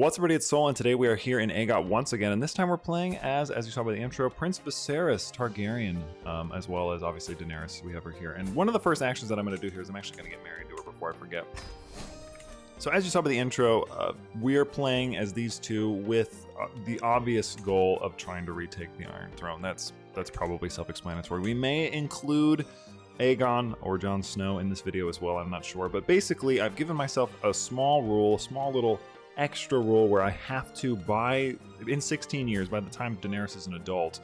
What's up, everybody? It's Soul, and today we are here in AGOT once again, and this time we're playing as you saw by the intro, Prince Viserys Targaryen, as well as obviously Daenerys. We have her here, and one of the first actions that I'm going to do here is I'm actually going to get married to her before I forget. So as you saw by the intro, we are playing as these two with the obvious goal of trying to retake the Iron Throne. That's probably self-explanatory. We may include Aegon or Jon Snow in this video as well, I'm not sure, but basically I've given myself a small rule, a small little extra rule where I have to in 16 years, by the time Daenerys is an adult,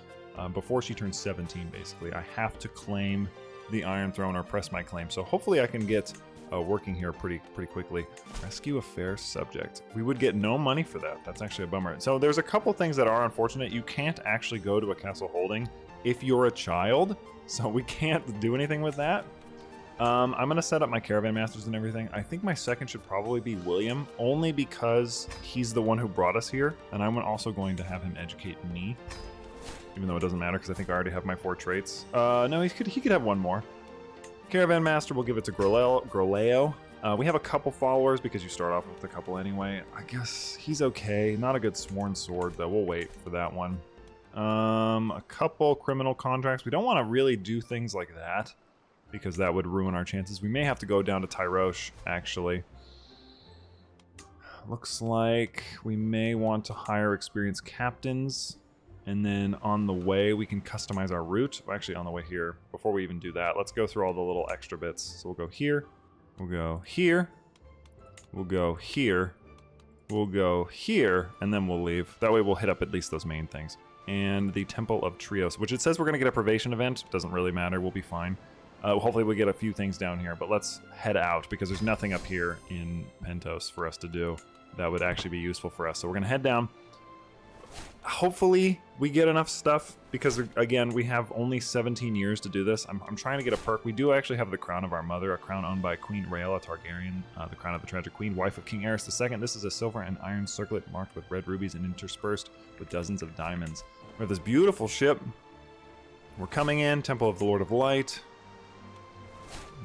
before she turns 17 basically, I have to claim the Iron Throne or press my claim. So hopefully I can get working here pretty quickly. Rescue a fair subject. We would get no money for that. That's actually a bummer. So there's a couple things that are unfortunate. You can't actually go to a castle holding if you're a child, so we can't do anything with that. I'm going to set up my caravan masters and everything. I think my second should probably be William, only because he's the one who brought us here, and I'm also going to have him educate me, even though it doesn't matter because I think I already have my 4 traits. No, he could have one more. Caravan master, we'll give it to Groleo. We have a couple followers because you start off with a couple anyway. I guess he's okay. Not a good sworn sword, though. We'll wait for that one. A couple criminal contracts. We don't want to really do things like that, because that would ruin our chances. We may have to go down to Tyrosh, actually. Looks like we may want to hire experienced captains, and then on the way we can customize our route. Well, actually, on the way here, before we even do that, let's go through all the little extra bits. So we'll go here, we'll go here, we'll go here, we'll go here, and then we'll leave. That way we'll hit up at least those main things. And the Temple of Trios, which it says we're going to get a privation event. Doesn't really matter, we'll be fine. Hopefully we get a few things down here, but let's head out because there's nothing up here in Pentos for us to do that would actually be useful for us. So we're going to head down. Hopefully we get enough stuff because, again, we have only 17 years to do this. I'm trying to get a perk. We do actually have the Crown of Our Mother, a crown owned by Queen Rhaella Targaryen, the Crown of the Tragic Queen, wife of King Aerys II. This is a silver and iron circlet marked with red rubies and interspersed with dozens of diamonds. We have this beautiful ship. We're coming in, Temple of the Lord of Light,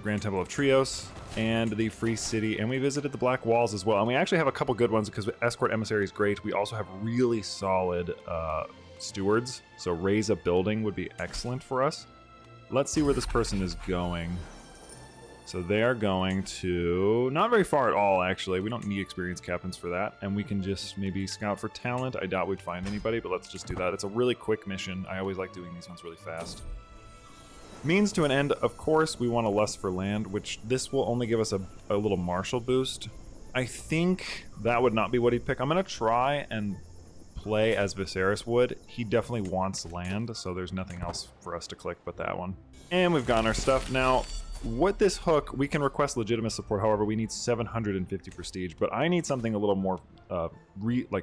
Grand Temple of Trios, and the Free City, and we visited the Black Walls as well. And we actually have a couple good ones because Escort Emissary is great. We also have really solid stewards, so raise a building would be excellent for us. Let's see where this person is going. So they are going to... not very far at all, actually. We don't need experienced captains for that, and we can just maybe scout for talent. I doubt we'd find anybody, but let's just do that. It's a really quick mission. I always like doing these ones really fast. Means to an end, of course, we want a lust for land, which this will only give us a little martial boost. I think that would not be what he'd pick. I'm going to try and play as Viserys would. He definitely wants land, so there's nothing else for us to click but that one. And we've gotten our stuff. Now, what this hook, we can request legitimate support, however, we need 750 prestige, but I need something a little more,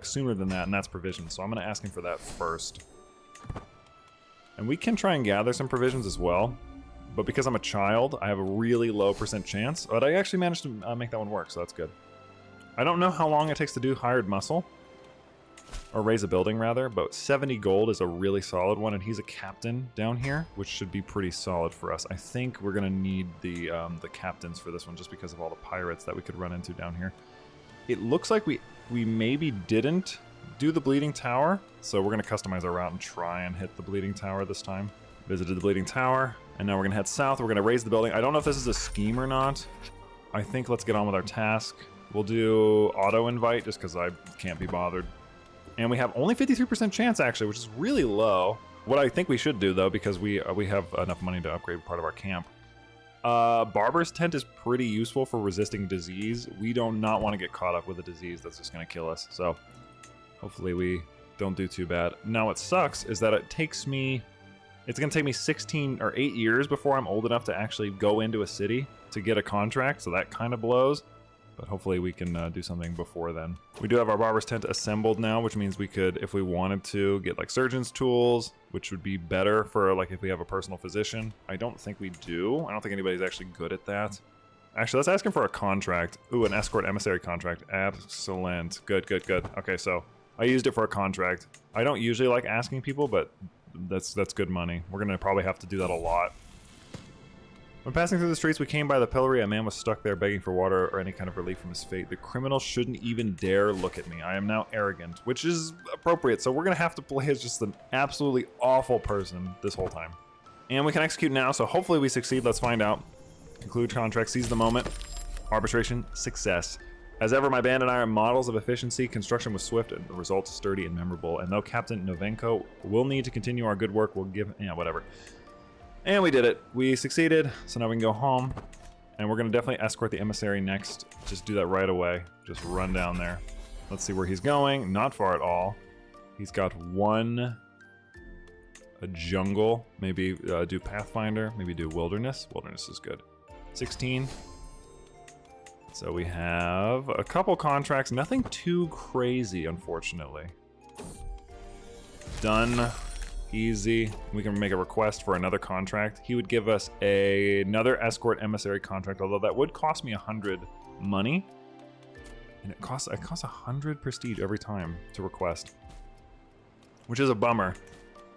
sooner than that, and that's provisions, so I'm going to ask him for that first. And we can try and gather some provisions as well, but because I'm a child, I have a really low % chance. But I actually managed to make that one work, so that's good. I don't know how long it takes to do hired muscle, or raise a building rather, but 70 gold is a really solid one, and he's a captain down here, which should be pretty solid for us. I think we're gonna need the captains for this one, just because of all the pirates that we could run into down here. It looks like we maybe didn't do the Bleeding Tower, so we're going to customize our route and try and hit the Bleeding Tower this time. Visited the Bleeding Tower, and now we're going to head south. We're going to raise the building. I don't know if this is a scheme or not. I think let's get on with our task. We'll do auto-invite just because I can't be bothered. And we have only 53% chance, actually, which is really low. What I think we should do, though, because we have enough money to upgrade part of our camp. Barber's Tent is pretty useful for resisting disease. We do not want to get caught up with a disease that's just going to kill us, so hopefully we don't do too bad. Now what sucks is that it's going to take me 16 or 8 years before I'm old enough to actually go into a city to get a contract, so that kind of blows. But hopefully we can do something before then. We do have our Barber's Tent assembled now, which means we could, if we wanted to, get like surgeon's tools, which would be better for like if we have a personal physician. I don't think we do. I don't think anybody's actually good at that. Actually, let's ask him for a contract. Ooh, an escort emissary contract. Excellent. Good. Okay, so I used it for a contract. I don't usually like asking people, but that's good money. We're gonna probably have to do that a lot. When passing through the streets, we came by the pillory. A man was stuck there begging for water or any kind of relief from his fate. The criminal shouldn't even dare look at me. I am now arrogant, which is appropriate. So we're going to have to play as just an absolutely awful person this whole time. And we can execute now, so hopefully we succeed. Let's find out. Conclude contract, seize the moment. Arbitration, success. As ever, my band and I are models of efficiency. Construction was swift and the results sturdy and memorable. And though Captain Novenko will need to continue our good work, we'll give... Yeah, whatever. And we did it. We succeeded, so now we can go home. And we're going to definitely escort the emissary next. Just do that right away. Just run down there. Let's see where he's going. Not far at all. He's got a jungle. Maybe do Pathfinder. Maybe do Wilderness. Wilderness is good. 16. So we have a couple contracts. Nothing too crazy, unfortunately. Done. Easy. We can make a request for another contract. He would give us another escort emissary contract, although that would cost me 100 money. And it costs 100 prestige every time to request, which is a bummer.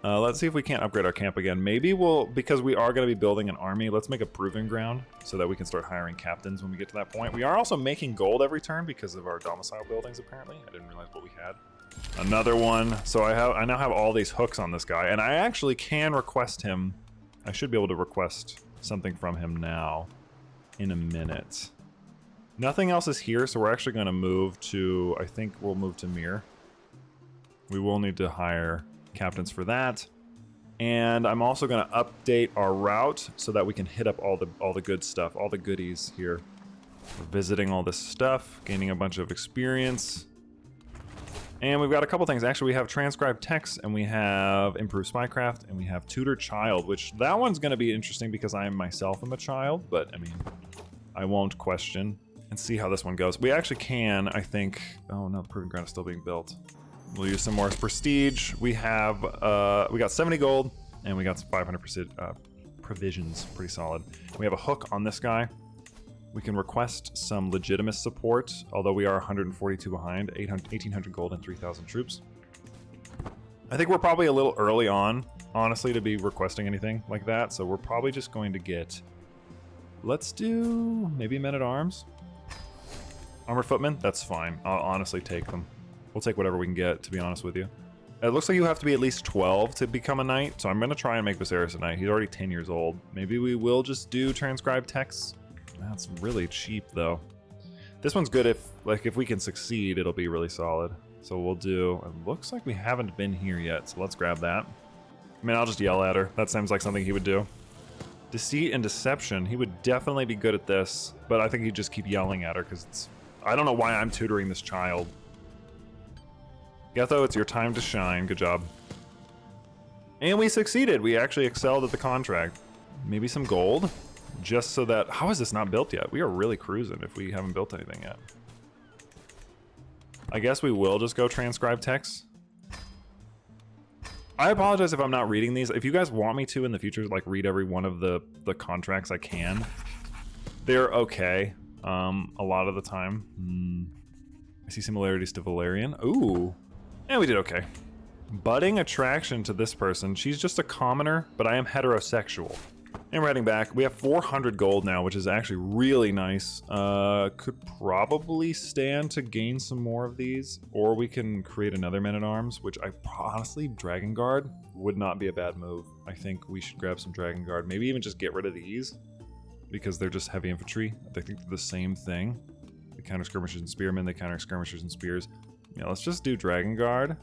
Let's see if we can't upgrade our camp again. Maybe we'll, because we are going to be building an army, let's make a proving ground so that we can start hiring captains when we get to that point. We are also making gold every turn because of our domicile buildings, apparently. I didn't realize what we had. Another one. So I now have all these hooks on this guy, and I actually can request him. I should be able to request something from him now in a minute. Nothing else is here, so we're actually going to move to, I think we'll move to Mir. We will need to hire captains for that. And I'm also going to update our route so that we can hit up all the good stuff, all the goodies here. We're visiting all this stuff, gaining a bunch of experience. And we've got a couple things. Actually, we have transcribed text, and we have improved spycraft, and we have tutor child, which that one's going to be interesting because I myself am a child, but I mean, I won't question. And see how this one goes. We actually can, I think. Oh no, the proving ground is still being built. We'll use some more prestige. We have, we got 70 gold, and we got some 500 provisions. Pretty solid. We have a hook on this guy. We can request some legitimate support, although we are 142 behind, 1,800 gold and 3,000 troops. I think we're probably a little early on, honestly, to be requesting anything like that, so we're probably just going to get... Let's do maybe men-at-arms? Armor footmen? That's fine. I'll honestly take them. We'll take whatever we can get, to be honest with you. It looks like you have to be at least 12 to become a knight, so I'm going to try and make Viserys a knight. He's already 10 years old. Maybe we will just do transcribed texts. That's really cheap, though. This one's good if we can succeed, it'll be really solid. So we'll do... It looks like we haven't been here yet, so let's grab that. I mean, I'll just yell at her. That seems like something he would do. Deceit and deception. He would definitely be good at this, but I think he'd just keep yelling at her, because it's... I don't know why I'm tutoring this child. Getho, it's your time to shine. Good job. And we succeeded. We actually excelled at the contract. Maybe some gold? Just so that... How is this not built yet? We are really cruising if we haven't built anything yet. I guess we will just go transcribe text. I apologize if I'm not reading these. If you guys want me to in the future, like read every one of the contracts, I can. They're okay. A lot of the time. I see similarities to Valerian. Ooh. And we did okay. Budding attraction to this person. She's just a commoner, but I am heterosexual. And we're heading back. We have 400 gold now, which is actually really nice. Could probably stand to gain some more of these, or we can create another men-at-arms, which honestly, Dragon Guard would not be a bad move. I think we should grab some Dragon Guard. Maybe even just get rid of these, because they're just heavy infantry. I think they're the same thing. They counter skirmishers and spearmen, they counter skirmishers and spears. Yeah, let's just do Dragon Guard.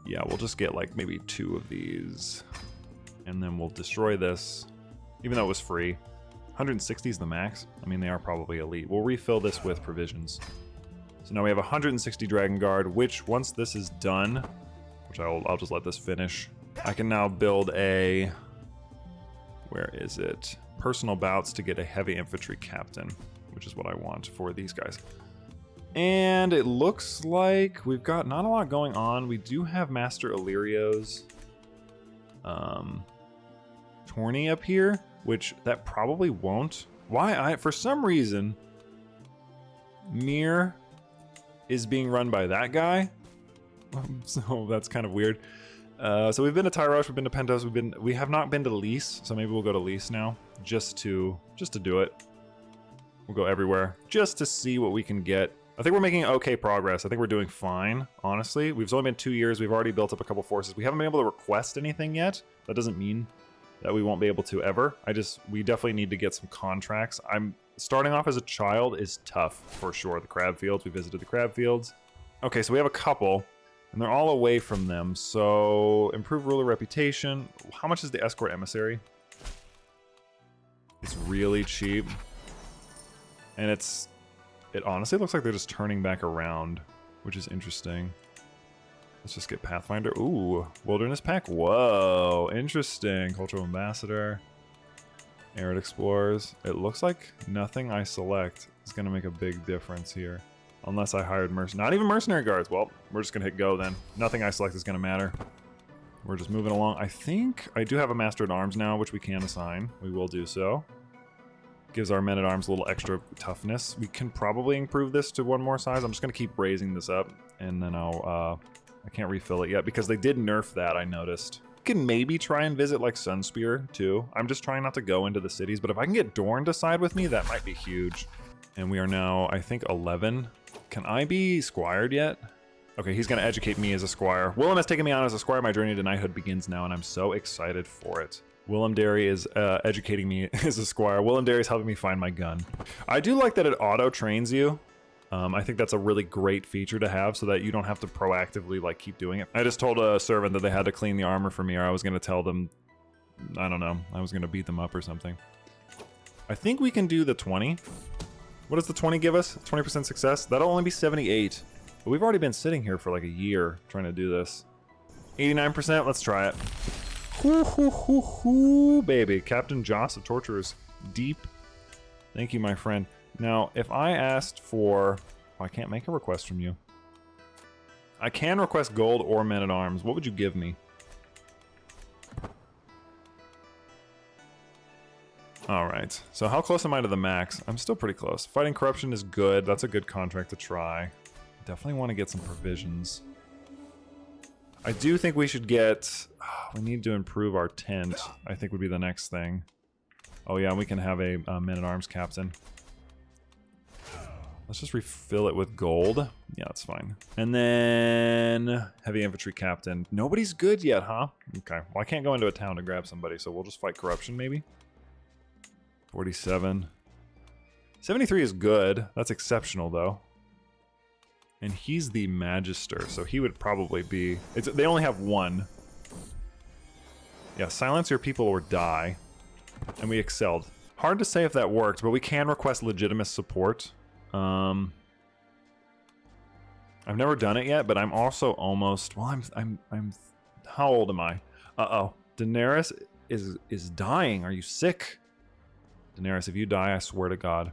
Yeah, we'll just get like maybe 2 of these. And then we'll destroy this, even though it was free. 160 is the max. I mean, they are probably elite. We'll refill this with provisions. So now we have 160 Dragon Guard, which once this is done, which I'll just let this finish, I can now build a... Where is it? Personal bouts to get a heavy infantry captain, which is what I want for these guys. And it looks like we've got not a lot going on. We do have Master Illyrio's tourney up here, which that probably won't. Why? For some reason, Mir is being run by that guy. So that's kind of weird. So we've been to Tyrosh, we've been to Pentos, we have not been to Lys, so maybe we'll go to Lys now, just to do it. We'll go everywhere, just to see what we can get. I think we're making okay progress. I think we're doing fine, honestly. We've only been 2 years, we've already built up a couple forces. We haven't been able to request anything yet. That doesn't mean that we won't be able to ever. We definitely need to get some contracts. Starting off as a child is tough, for sure. The crab fields, we visited the crab fields. Okay, so we have a couple. And they're all away from them, so improve ruler reputation. How much is the escort emissary? It's really cheap. And it honestly looks like they're just turning back around, which is interesting. Let's just get Pathfinder. Ooh, Wilderness Pack. Whoa, interesting. Cultural Ambassador. Arid Explorers. It looks like nothing I select is going to make a big difference here. Unless I hired not even mercenary guards. Well, we're just gonna hit go then. Nothing I select is gonna matter. We're just moving along. I think I do have a Master at Arms now, which we can assign. We will do so. Gives our men at arms a little extra toughness. We can probably improve this to one more size. I'm just gonna keep raising this up, and then I can't refill it yet because they did nerf that. I noticed. We can maybe try and visit like Sunspear too. I'm just trying not to go into the cities, but if I can get Dorn to side with me, that might be huge. And we are now, I think, 11. Can I be squired yet? Okay, he's gonna educate me as a squire. Willem has taken me on as a squire. My journey to knighthood begins now, and I'm so excited for it. Willem Derry is educating me as a squire. Willem Derry is helping me find my gun. I do like that it auto-trains you. I think that's a really great feature to have so that you don't have to proactively like keep doing it. I just told a servant that they had to clean the armor for me, or I was gonna tell them, I don't know, I was gonna beat them up or something. I think we can do the 20. What does the 20 give us? 20% success? That'll only be 78. But we've already been sitting here for like a year trying to do this. 89%, let's try it. Hoo hoo hoo hoo, baby. Captain Joss of Torturers. Deep. Thank you, my friend. Now, if I asked for... Oh, I can't make a request from you. I can request gold or men-at-arms. What would you give me? Alright, so how close am I to the max? I'm still pretty close. Fighting corruption is good. That's a good contract to try. Definitely want to get some provisions. I do think we should get... we need to improve our tent, I think would be the next thing. Oh yeah, we can have a men-at-arms captain. Let's just refill it with gold. Yeah, that's fine. And then... heavy infantry captain. Nobody's good yet, huh? Okay, well I can't go into a town to grab somebody, so we'll just fight corruption maybe? 47. 73 is good. That's exceptional, though. And he's the Magister, so he would probably be... they only have one. Yeah, silence your people or die. And we excelled. Hard to say if that worked, but we can request legitimate support. I've never done it yet, but I'm also almost... well, I'm how old am I? Uh-oh. Daenerys is dying. Are you sick? Daenerys, if you die, I swear to God,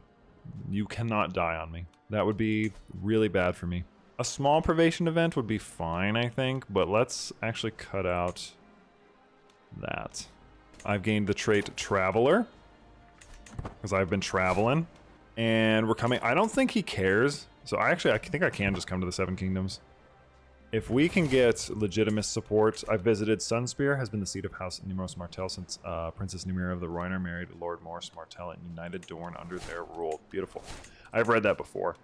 you cannot die on me. That would be really bad for me. A small privation event would be fine, I think, but let's actually cut out that. I've gained the trait Traveler, because I've been traveling, and we're coming... I don't think he cares, so I think I can just come to the Seven Kingdoms. If we can get legitimate support, I've visited Sunspear, has been the seat of House Nimros Martell since Princess Numira of the Rhoynar married Lord Morris Martell and united Dorne under their rule. Beautiful. I've read that before.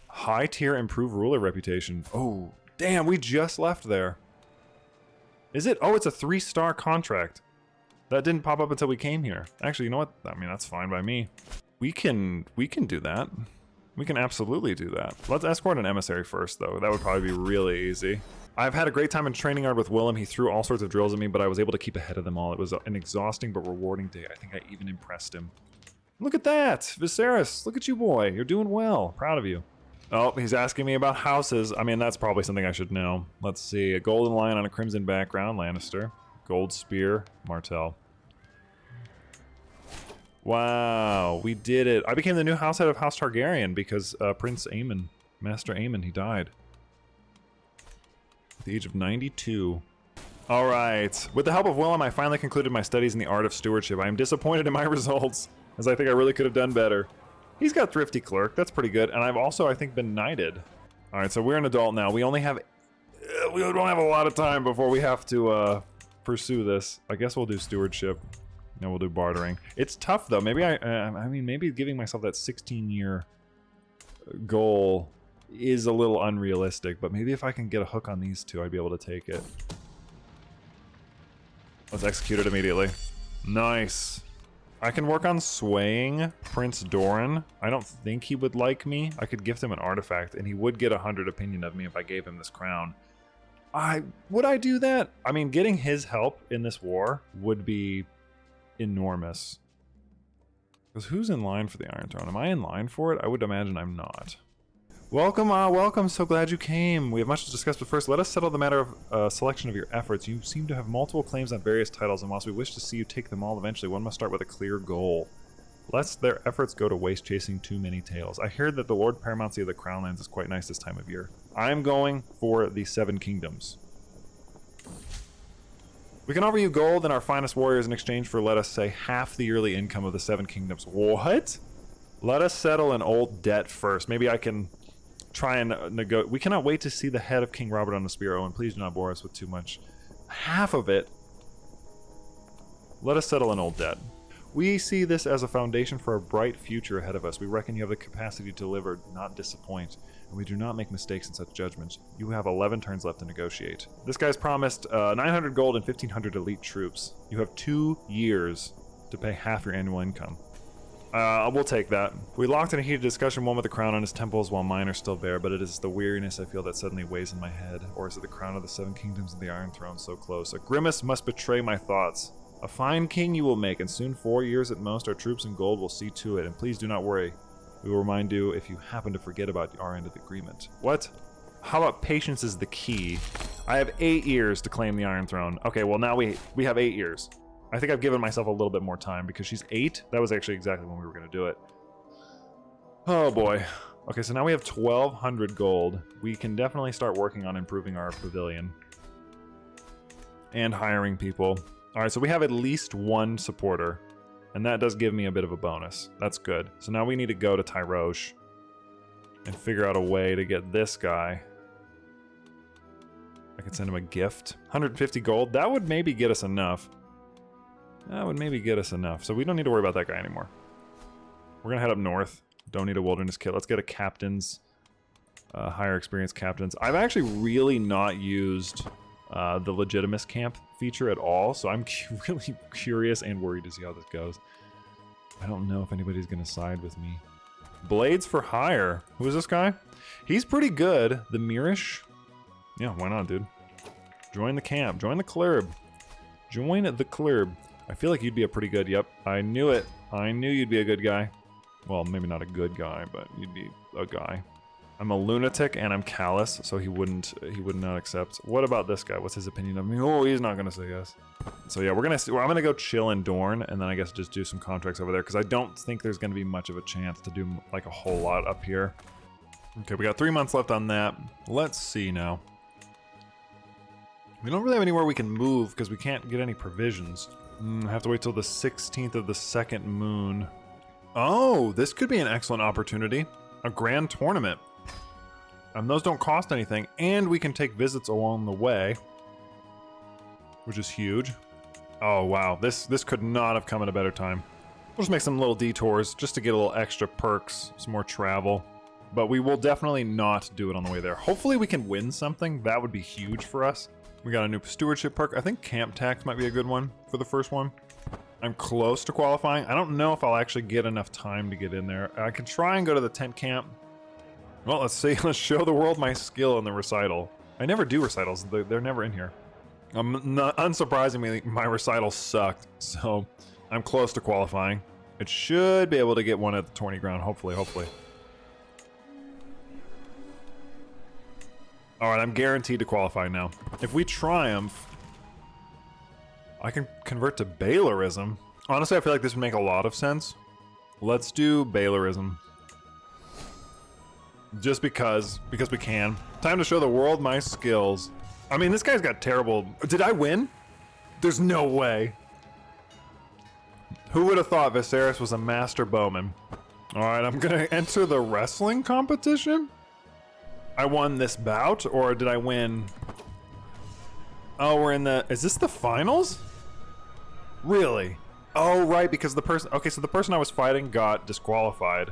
High tier improve ruler reputation. Oh, damn, we just left there. Is it? Oh, it's a 3-star contract. That didn't pop up until we came here. Actually, you know what? I mean, that's fine by me. We can do that. We can absolutely do that. Let's escort an emissary first, though. That would probably be really easy. I've had a great time in training yard with Willem. He threw all sorts of drills at me, but I was able to keep ahead of them all. It was an exhausting but rewarding day. I think I even impressed him. Look at that! Viserys, look at you, boy. You're doing well. Proud of you. Oh, he's asking me about houses. I mean, that's probably something I should know. Let's see. A golden lion on a crimson background, Lannister. Gold spear, Martell. Wow, we did it. I became the new house head of House Targaryen because Prince Aemon, Master Aemon, he died. At the age of 92. Alright, with the help of Willem, I finally concluded my studies in the art of stewardship. I am disappointed in my results, as I think I really could have done better. He's got Thrifty Clerk, that's pretty good, and I've also, I think, been knighted. Alright, so we're an adult now. We only have we don't have a lot of time before we have to pursue this. I guess we'll do stewardship. No, we'll do bartering. It's tough though. Maybe I mean, maybe giving myself that 16-year goal is a little unrealistic, but maybe if I can get a hook on these two, I'd be able to take it. Let's execute it immediately. Nice. I can work on swaying Prince Doran. I don't think he would like me. I could gift him an artifact, and he would get 100 opinion of me if I gave him this crown. Would I do that? I mean, getting his help in this war would be enormous. Because who's in line for the Iron Throne? Am I in line for it? I would imagine I'm not. Welcome, welcome. So glad you came. We have much to discuss, but first, let us settle the matter of selection of your efforts. You seem to have multiple claims on various titles, and whilst we wish to see you take them all eventually, one must start with a clear goal. Lest their efforts go to waste chasing too many tails. I hear that the Lord Paramountcy of the Crownlands is quite nice this time of year. I'm going for the 7 Kingdoms. We can offer you gold and our finest warriors in exchange for, let us say, half the yearly income of the 7 Kingdoms. What? Let us settle an old debt first. Maybe I can try and negotiate. We cannot wait to see the head of King Robert on the spear. Oh, and please do not bore us with too much. Half of it. Let us settle an old debt. We see this as a foundation for a bright future ahead of us. We reckon you have the capacity to deliver, not disappoint. And we do not make mistakes in such judgments. You have 11 turns left to negotiate. This guy's promised 900 gold and 1,500 elite troops. You have 2 years to pay half your annual income. We'll take that. We locked in a heated discussion, one with the crown on his temples while mine are still bare, but it is the weariness I feel that suddenly weighs in my head. Or is it the crown of the 7 Kingdoms and the Iron Throne so close? A grimace must betray my thoughts. A fine king you will make, and soon 4 years at most, our troops in gold will see to it, and please do not worry. We will remind you if you happen to forget about our end of the agreement. What? How about patience is the key? I have 8 years to claim the Iron Throne. Okay, well now we have 8 years. I think I've given myself a little bit more time because she's 8. That was actually exactly when we were going to do it. Oh boy. Okay, so now we have 1,200 gold. We can definitely start working on improving our pavilion. And hiring people. Alright, so we have at least 1 supporter. And that does give me a bit of a bonus. That's good. So now we need to go to Tyrosh and figure out a way to get this guy. I could send him a gift. 150 gold. That would maybe get us enough. That would maybe get us enough. So we don't need to worry about that guy anymore. We're going to head up north. Don't need a wilderness kit. Let's get a captain's, higher experienced captains. I've actually really not used the Legitimus camp feature at all, so I'm really curious and worried to see how this goes. I don't know if anybody's going to side with me. Blades for hire. Who is this guy? He's pretty good. The Mirish? Yeah, why not, dude? Join the camp. Join the club. Join the club. I feel like you'd be a pretty good, yep, I knew it. I knew you'd be a good guy. Well, maybe not a good guy, but you'd be a guy. I'm a lunatic and I'm callous, so he would not accept. What about this guy? What's his opinion of me? Oh, he's not gonna say yes. So yeah, I'm gonna go chill in Dorne, and then I guess just do some contracts over there, because I don't think there's gonna be much of a chance to do like a whole lot up here. Okay, we got 3 months left on that. Let's see now. We don't really have anywhere we can move because we can't get any provisions. I have to wait till the 16th of the 2nd moon. Oh, this could be an excellent opportunity. A grand tournament. Those don't cost anything, and we can take visits along the way, which is huge. Oh wow, this could not have come at a better time. We'll just make some little detours just to get a little extra perks, some more travel. But we will definitely not do it on the way there. Hopefully we can win something. That would be huge for us. We got a new stewardship perk. I think camp tax might be a good one for the first one. I'm close to qualifying. I don't know if I'll actually get enough time to get in there. I can try and go to the tent camp. Well, let's see. Let's show the world my skill in the recital. I never do recitals. They're never in here. Unsurprisingly, my recital sucked, so I'm close to qualifying. It should be able to get one at the tourney ground, hopefully. Alright, I'm guaranteed to qualify now. If we triumph, I can convert to Bailorism. Honestly, I feel like this would make a lot of sense. Let's do Bailorism. Just because we can. Time to show the world my skills. I mean, this guy's got terrible... Did I win? There's no way. Who would have thought Viserys was a master bowman? Alright, I'm gonna enter the wrestling competition? I won this bout, or did I win Oh, we're in the... Is this the finals? Really? Oh, right, because the person... Okay, so the person I was fighting got disqualified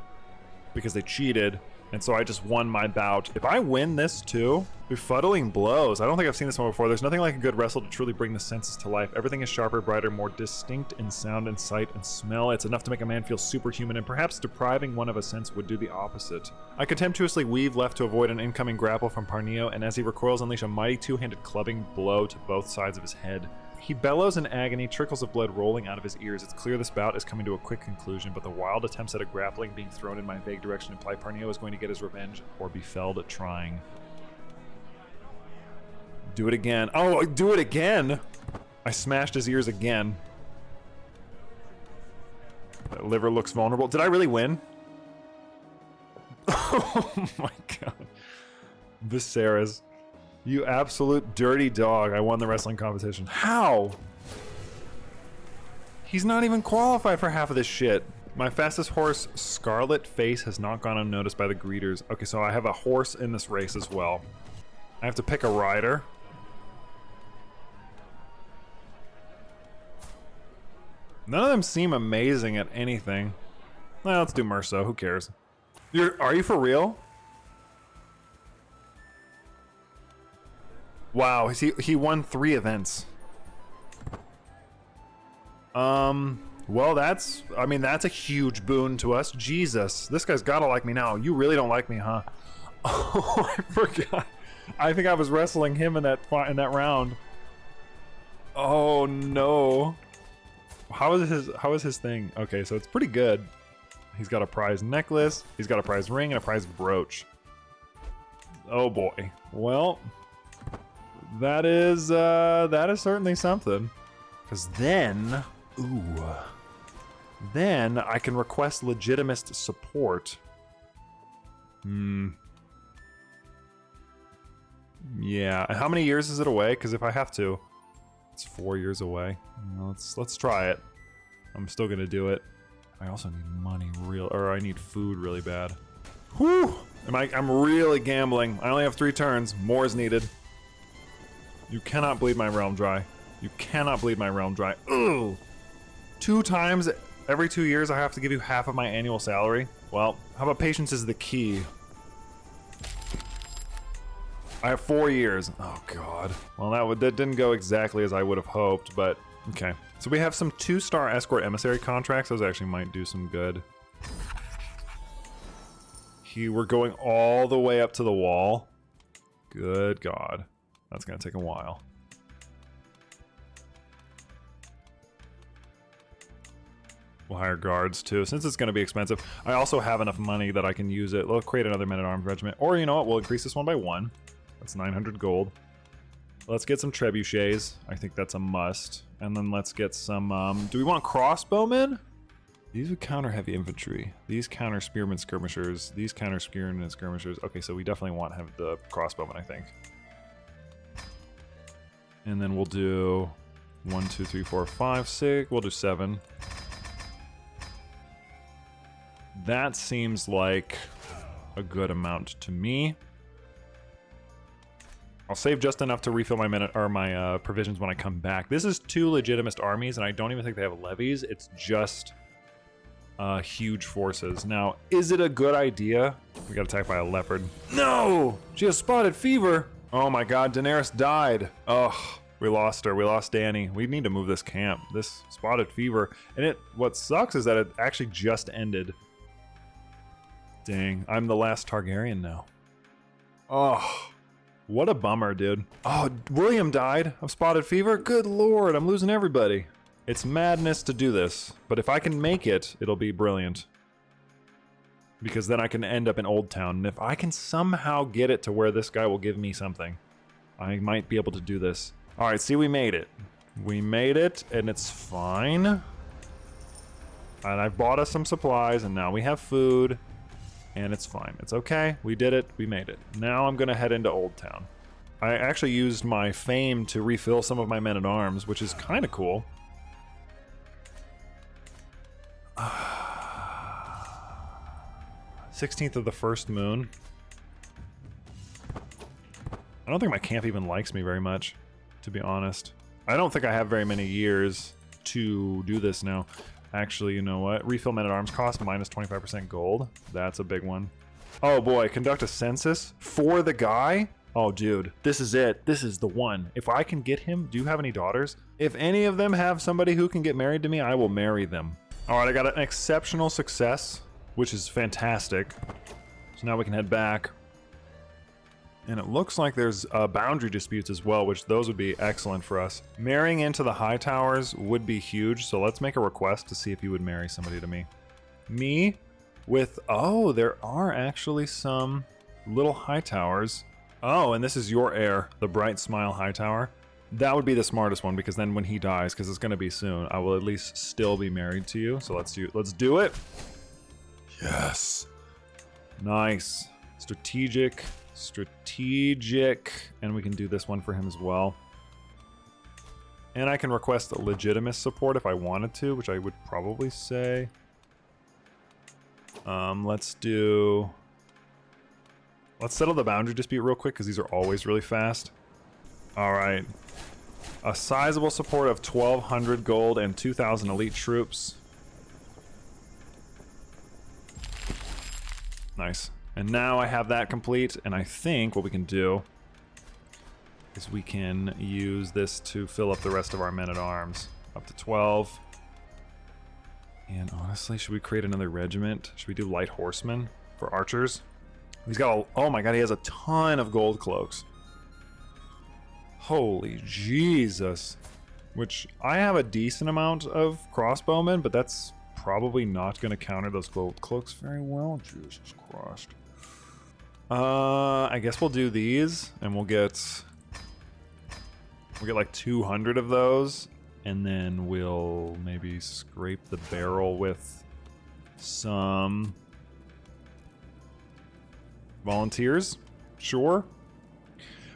because they cheated, and so I just won my bout. If I win this too, befuddling blows. I don't think I've seen this one before. There's nothing like a good wrestle to truly bring the senses to life. Everything is sharper, brighter, more distinct in sound and sight and smell. It's enough to make a man feel superhuman, and perhaps depriving one of a sense would do the opposite. I contemptuously weave left to avoid an incoming grapple from Parnio, and as he recoils, unleash a mighty two-handed clubbing blow to both sides of his head. He bellows in agony, trickles of blood rolling out of his ears. It's clear this bout is coming to a quick conclusion, but the wild attempts at a grappling being thrown in my vague direction imply Parnio is going to get his revenge or be felled at trying. Do it again. Oh, do it again! I smashed his ears again. That liver looks vulnerable. Did I really win? Oh my god. Viserys. You absolute dirty dog. I won the wrestling competition. How? He's not even qualified for half of this shit. My fastest horse, Scarlet Face, has not gone unnoticed by the greeters. Okay, so I have a horse in this race as well. I have to pick a rider. None of them seem amazing at anything. Well, let's do Merso. Who cares? Are you for real? Wow, he won 3 events. Well, that's a huge boon to us. Jesus, this guy's gotta like me now. You really don't like me, huh? Oh, I forgot. I think I was wrestling him in that round. Oh no. How is his thing? Okay, so it's pretty good. He's got a prize necklace, he's got a prize ring, and a prize brooch. Oh boy. Well, that is certainly something. Because then, then I can request legitimate support. Yeah. And how many years is it away? Because if I have to, it's 4 years away. Let's try it. I'm still gonna do it. I also need money I need food really bad. Whew! I'm really gambling. I only have 3 turns. More is needed. You cannot bleed my realm dry. You cannot bleed my realm dry. Ugh! 2 times every 2 years I have to give you half of my annual salary? Well, how about patience is the key? I have 4 years. Oh god. Well, that didn't go exactly as I would have hoped, but okay. So we have some 2-star escort emissary contracts. Those actually might do some good. We're going all the way up to the wall. Good god. That's gonna take a while. We'll hire guards too, since it's gonna be expensive. I also have enough money that I can use it. We'll create another men-at-arms regiment. Or you know what, we'll increase this one by 1. That's 900 gold. Let's get some trebuchets. I think that's a must. And then let's get some, do we want crossbowmen? These would counter heavy infantry. These counter spearmen skirmishers. These counter spearmen skirmishers. Okay, so we definitely want to have the crossbowmen, I think. And then we'll do 1, 2, 3, 4, 5, 6. We'll do 7. That seems like a good amount to me. I'll save just enough to refill my provisions when I come back. This is 2 legitimist armies, and I don't even think they have levies. It's just huge forces. Now, is it a good idea? We got attacked by a leopard. No! She has spotted fever! Oh my god, Daenerys died. Ugh, we lost her. We lost Dany. We need to move this camp. This spotted fever. And what sucks is that it actually just ended. Dang, I'm the last Targaryen now. Oh, what a bummer, dude. Oh, William died of spotted fever? Good lord, I'm losing everybody. It's madness to do this, but if I can make it, it'll be brilliant. Because then I can end up in Old Town, and if I can somehow get it to where this guy will give me something, I might be able to do this. Alright, see, we made it. We made it, and it's fine. And I bought us some supplies, and now we have food. And it's fine. It's okay. We did it. We made it. Now I'm going to head into Old Town. I actually used my fame to refill some of my men-at-arms, which is kind of cool. 16th of the first moon. I don't think my camp even likes me very much. to be honest. I don't think I have very many years to do this now. Actually, you know what? Refill men-at-arms cost minus 25% gold. That's a big one. Oh boy, conduct a census for the guy? Oh dude, this is it. This is the one. If I can get him, do you have any daughters? If any of them have somebody who can get married to me, I will marry them. All right, I got an exceptional success, which is fantastic. So now we can head back. And it looks like there's boundary disputes as well, which those would be excellent for us. Marrying into the high towers would be huge, so let's make a request to see if you would marry somebody to me. Me with, oh, there are actually some little high towers. Oh, and this is your heir, the Bright Smile High Tower. That would be the smartest one, because then when he dies, because it's going to be soon, I will at least still be married to you. So let's do it. Yes. Nice. Strategic, and we can do this one for him as well. And I can request a legitimate support if I wanted to, which I would probably say. Let's settle the boundary dispute real quick, because these are always really fast. All right. A sizable support of 1,200 gold and 2,000 elite troops. Nice. And now I have that complete, and I think what we can do is we can use this to fill up the rest of our men-at-arms. Up to 12. And honestly, should we create another regiment? Should we do light horsemen for archers? He's got oh my god, he has a ton of gold cloaks. Holy Jesus. Which, I have a decent amount of crossbowmen, but that's probably not going to counter those gold cloaks very well. Jesus Christ. I guess we'll do these, and we'll get like 200 of those, and then we'll maybe scrape the barrel with some volunteers. Sure.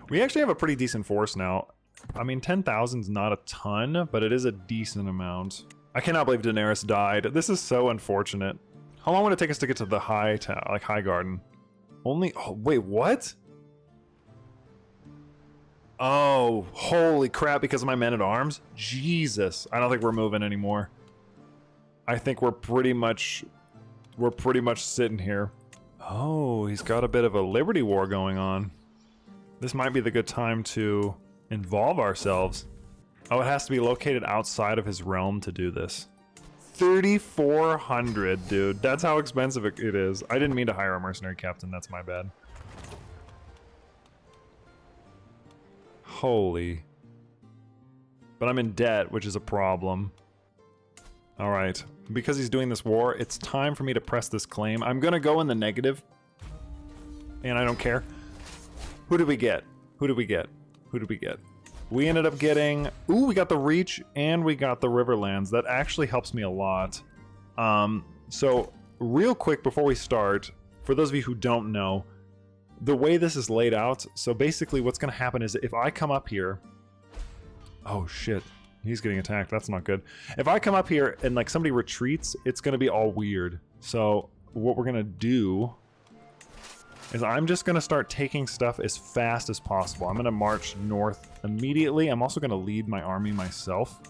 We actually have a pretty decent force now. I mean, 10,000's not a ton, but it is a decent amount. I cannot believe Daenerys died. This is so unfortunate. How long would it take us to get to the high garden? Only, oh, wait, what? Oh, holy crap, because of my men-at-arms? Jesus, I don't think we're moving anymore. I think we're pretty much sitting here. Oh, he's got a bit of a Liberty War going on. This might be the good time to involve ourselves. Oh, it has to be located outside of his realm to do this. 3,400, dude. That's how expensive it is. I didn't mean to hire a mercenary captain. That's my bad. Holy. But I'm in debt, which is a problem. Alright. Because he's doing this war, it's time for me to press this claim. I'm gonna go in the negative. And I don't care. Who did we get? Who did we get? Who did we get? We ended up getting... Ooh, we got the Reach and we got the Riverlands. That actually helps me a lot. So, real quick before we start, for those of you who don't know, the way this is laid out, so basically what's going to happen is if I come up here... Oh, shit. He's getting attacked. That's not good. If I come up here and like somebody retreats, it's going to be all weird. So, what we're going to do... is I'm just going to start taking stuff as fast as possible. I'm going to march north immediately. I'm also going to lead my army myself.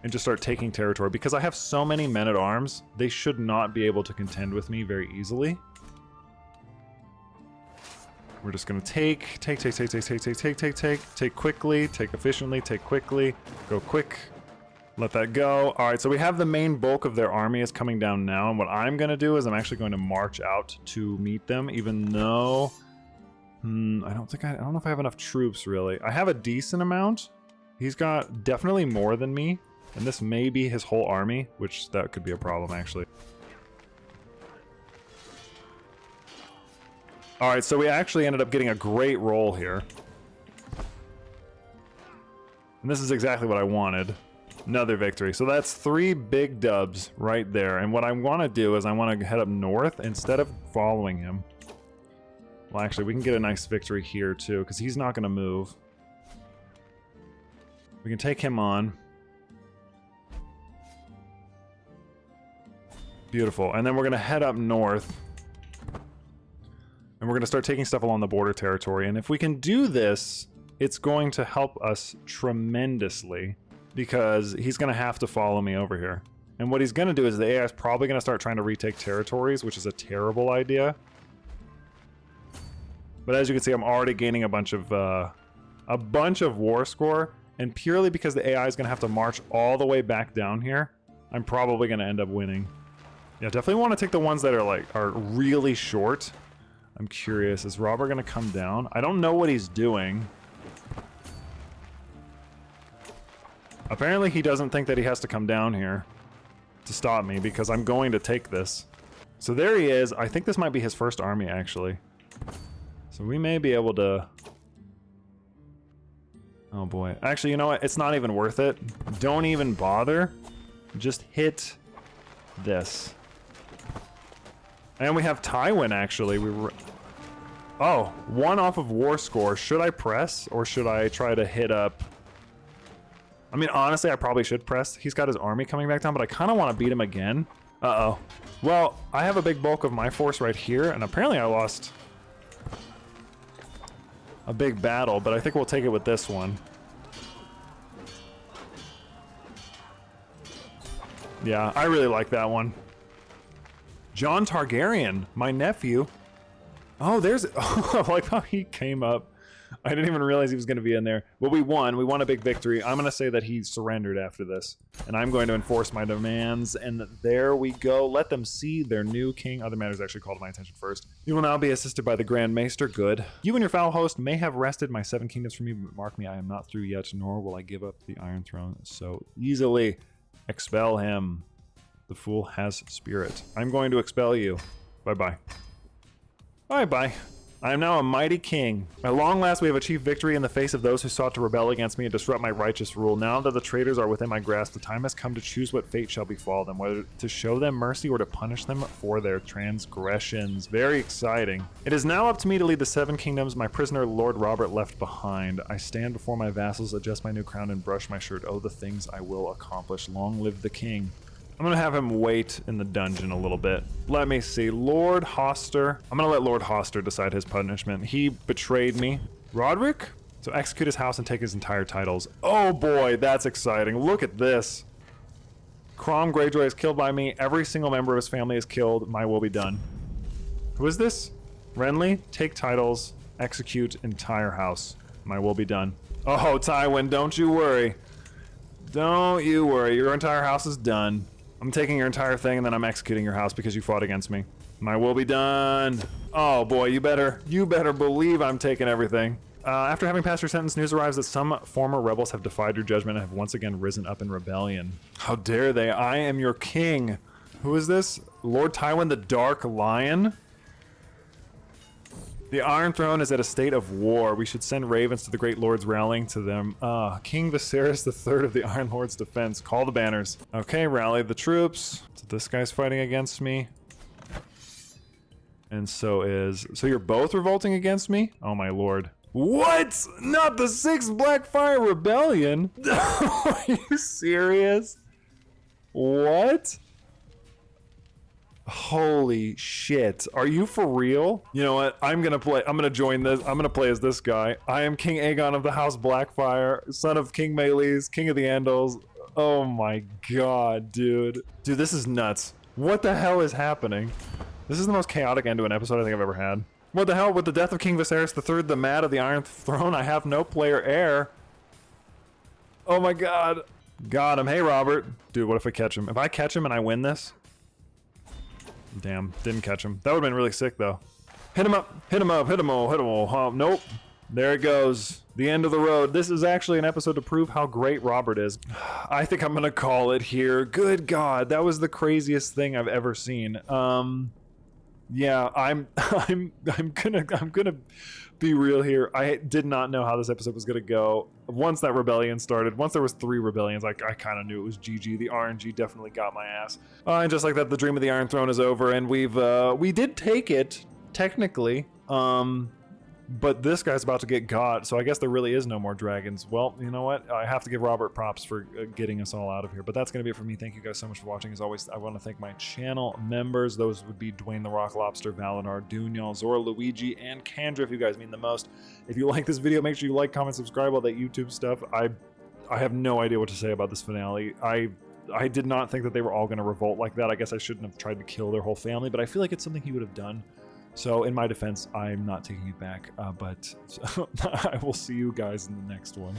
And just start taking territory. Because I have so many men-at-arms, they should not be able to contend with me very easily. We're just going to take quickly, take efficiently, take quickly, go quick. Let that go. Alright, so we have the main bulk of their army is coming down now, and what I'm going to do is I'm actually going to march out to meet them, even though... I don't know if I have enough troops, really. I have a decent amount. He's got definitely more than me, and this may be his whole army, which that could be a problem, actually. Alright, so we actually ended up getting a great roll here. And this is exactly what I wanted. Another victory. So that's 3 big dubs right there. And what I want to do is I want to head up north instead of following him. Well, actually, we can get a nice victory here too, because he's not going to move. We can take him on. Beautiful. And then we're going to head up north. And we're going to start taking stuff along the border territory. And if we can do this... it's going to help us tremendously because he's going to have to follow me over here. And what he's going to do is the AI is probably going to start trying to retake territories, which is a terrible idea. But as you can see, I'm already gaining a bunch of war score, and purely because the AI is going to have to march all the way back down here, I'm probably going to end up winning. Yeah, definitely want to take the ones that are really short. I'm curious, is Robert going to come down? I don't know what he's doing. Apparently he doesn't think that he has to come down here to stop me because I'm going to take this. So there he is. I think this might be his first army, actually. So we may be able to... Oh boy. Actually, you know what? It's not even worth it. Don't even bother. Just hit this. And we have Tywin, actually. Oh, 1 off of war score. Should I press or should I try to hit up? I mean, honestly, I probably should press. He's got his army coming back down, but I kind of want to beat him again. Uh-oh. Well, I have a big bulk of my force right here, and apparently I lost a big battle, but I think we'll take it with this one. Yeah, I really like that one. Jon Targaryen, my nephew. Oh, there's... I like how he came up. I didn't even realize he was going to be in there. But we won. We won a big victory. I'm going to say that he surrendered after this. And I'm going to enforce my demands. And there we go. Let them see their new king. Other matters actually called my attention first. You will now be assisted by the Grand Maester. Good. You and your foul host may have wrested my 7 kingdoms from me, but mark me, I am not through yet, nor will I give up the Iron Throne so easily. Expel him. The fool has spirit. I'm going to expel you. Bye-bye. Bye-bye. I am now a mighty king. At long last, we have achieved victory in the face of those who sought to rebel against me and disrupt my righteous rule. Now that the traitors are within my grasp, the time has come to choose what fate shall befall them, whether to show them mercy or to punish them for their transgressions. Very exciting. It is now up to me to lead the 7 kingdoms my prisoner Lord Robert left behind. I stand before my vassals, adjust my new crown, and brush my shirt. Oh, the things I will accomplish. Long live the king. I'm gonna have him wait in the dungeon a little bit. Let me see, Lord Hoster. I'm gonna let Lord Hoster decide his punishment. He betrayed me. Roderick? So execute his house and take his entire titles. Oh boy, that's exciting. Look at this. Crom Greyjoy is killed by me. Every single member of his family is killed. My will be done. Who is this? Renly, take titles, execute entire house. My will be done. Oh, Tywin, don't you worry. Don't you worry, your entire house is done. I'm taking your entire thing and then I'm executing your house because you fought against me. My will be done. Oh boy, you better believe I'm taking everything. After having passed your sentence, news arrives that some former rebels have defied your judgment and have once again risen up in rebellion. How dare they? I am your king. Who is this? Lord Tywin the Dark Lion? The Iron Throne is at a state of war. We should send ravens to the great lords rallying to them. King Viserys III of the Iron Lord's defense. Call the banners. Okay, rally the troops. So this guy's fighting against me. And so you're both revolting against me? Oh my lord. What? Not the 6th Blackfyre Rebellion? Are you serious? What? Holy shit. Are you for real? You know what? I'm gonna join this. I'm gonna play as this guy. I am King Aegon of the House Blackfyre, son of King Meleys, King of the Andals. Oh my god, dude. Dude, this is nuts. What the hell is happening? This is the most chaotic end to an episode I think I've ever had. What the hell? With the death of King Viserys III, the Mad of the Iron Throne, I have no player heir. Oh my god. Got him. Hey, Robert. Dude, what if I catch him? If I catch him and I win this? Damn, didn't catch him. That would've been really sick, though. Hit him up, hit him up, hit him all, hit him all. Nope. There it goes. The end of the road. This is actually an episode to prove how great Robert is. I think I'm gonna call it here. Good God, that was the craziest thing I've ever seen. Yeah, I'm gonna be real here. I did not know how this episode was gonna go. Once that rebellion started, once there was 3 rebellions, I kind of knew it was GG. The RNG definitely got my ass. And just like that, the dream of the Iron Throne is over, and we did take it technically. But this guy's about to get got, so I guess there really is no more dragons. Well, you know what? I have to give Robert props for getting us all out of here. But that's going to be it for me. Thank you guys so much for watching. As always, I want to thank my channel members. Those would be Dwayne the Rock Lobster, Valinor, Dunyal, Zora, Luigi, and Kandra, if you guys mean the most. If you like this video, make sure you like, comment, subscribe, all that YouTube stuff. I have no idea what to say about this finale. I did not think that they were all going to revolt like that. I guess I shouldn't have tried to kill their whole family, but I feel like it's something he would have done. So in my defense, I'm not taking it back, but I will see you guys in the next one.